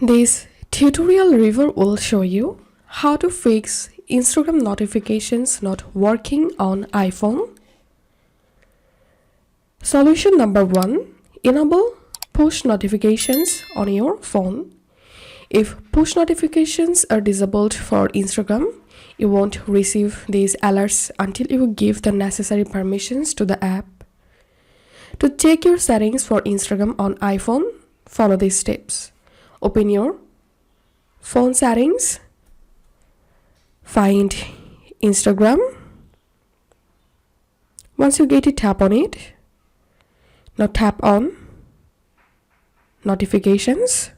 This tutorial review will show you how to fix Instagram notifications not working on iPhone. Solution number 1. Enable push notifications on your phone. If push notifications are disabled for Instagram, you won't receive these alerts until you give the necessary permissions to the app. To check your settings for Instagram on iPhone, follow these steps. Open your phone settings, find Instagram. Once you get it, tap on it. Now tap on notifications.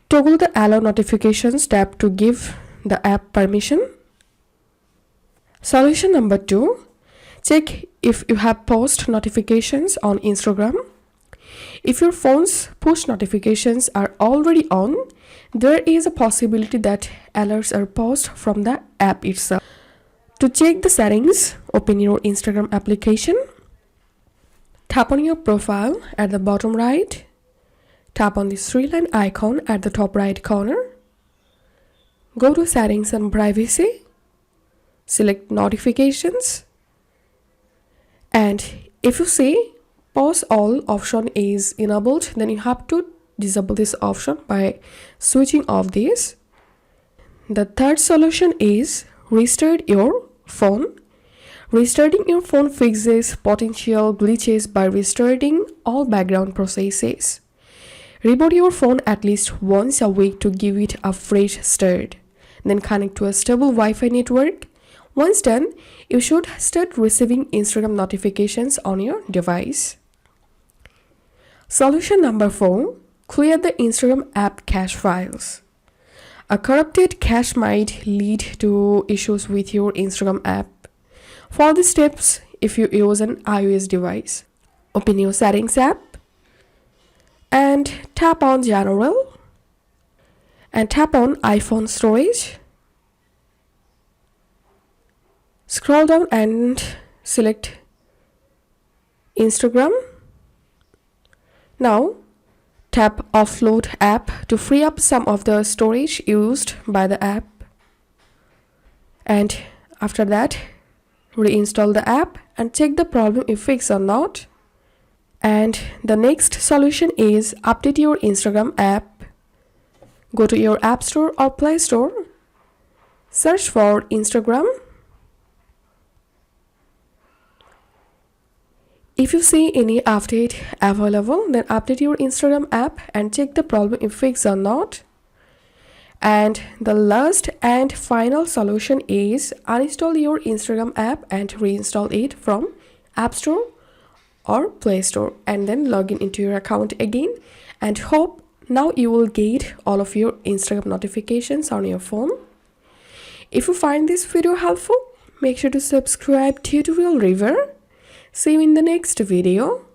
Toggle the allow notifications tab to give the app permission. Solution number 2. Check if you have post notifications on Instagram. If your phone's push notifications are already on, there is a possibility that alerts are paused from the app itself. To check the settings, open your Instagram application. Tap on your profile at the bottom right. Tap on the three-line icon at the top right corner. Go to Settings and Privacy. Select Notifications. And if you see Pause All option is enabled, then you have to disable this option by switching off this. The third solution is restart your phone. Restarting your phone fixes potential glitches by restarting all background processes. Reboot your phone at least once a week to give it a fresh start. Then connect to a stable Wi-Fi network. Once done, you should start receiving Instagram notifications on your device. Solution number 4. Clear the Instagram app cache files. A corrupted cache might lead to issues with your Instagram app. Follow the steps if you use an iOS device. Open your Settings app and tap on General and tap on iPhone storage. Scroll down and select Instagram. Now tap Offload app to free up some of the storage used by the app. And after that, reinstall the app and check the problem if fixed or not. And the next solution is update your Instagram app. Go to your App Store or Play Store. Search for Instagram. If you see any update available, then update your Instagram app and check the problem if fixed or not. And the last and final solution is uninstall your Instagram app and reinstall it from App Store or Play Store and then log in into your account again, and hope now you will get all of your Instagram notifications on your phone. If you find this video helpful, make sure to subscribe to Tutorial River. See you in the next video.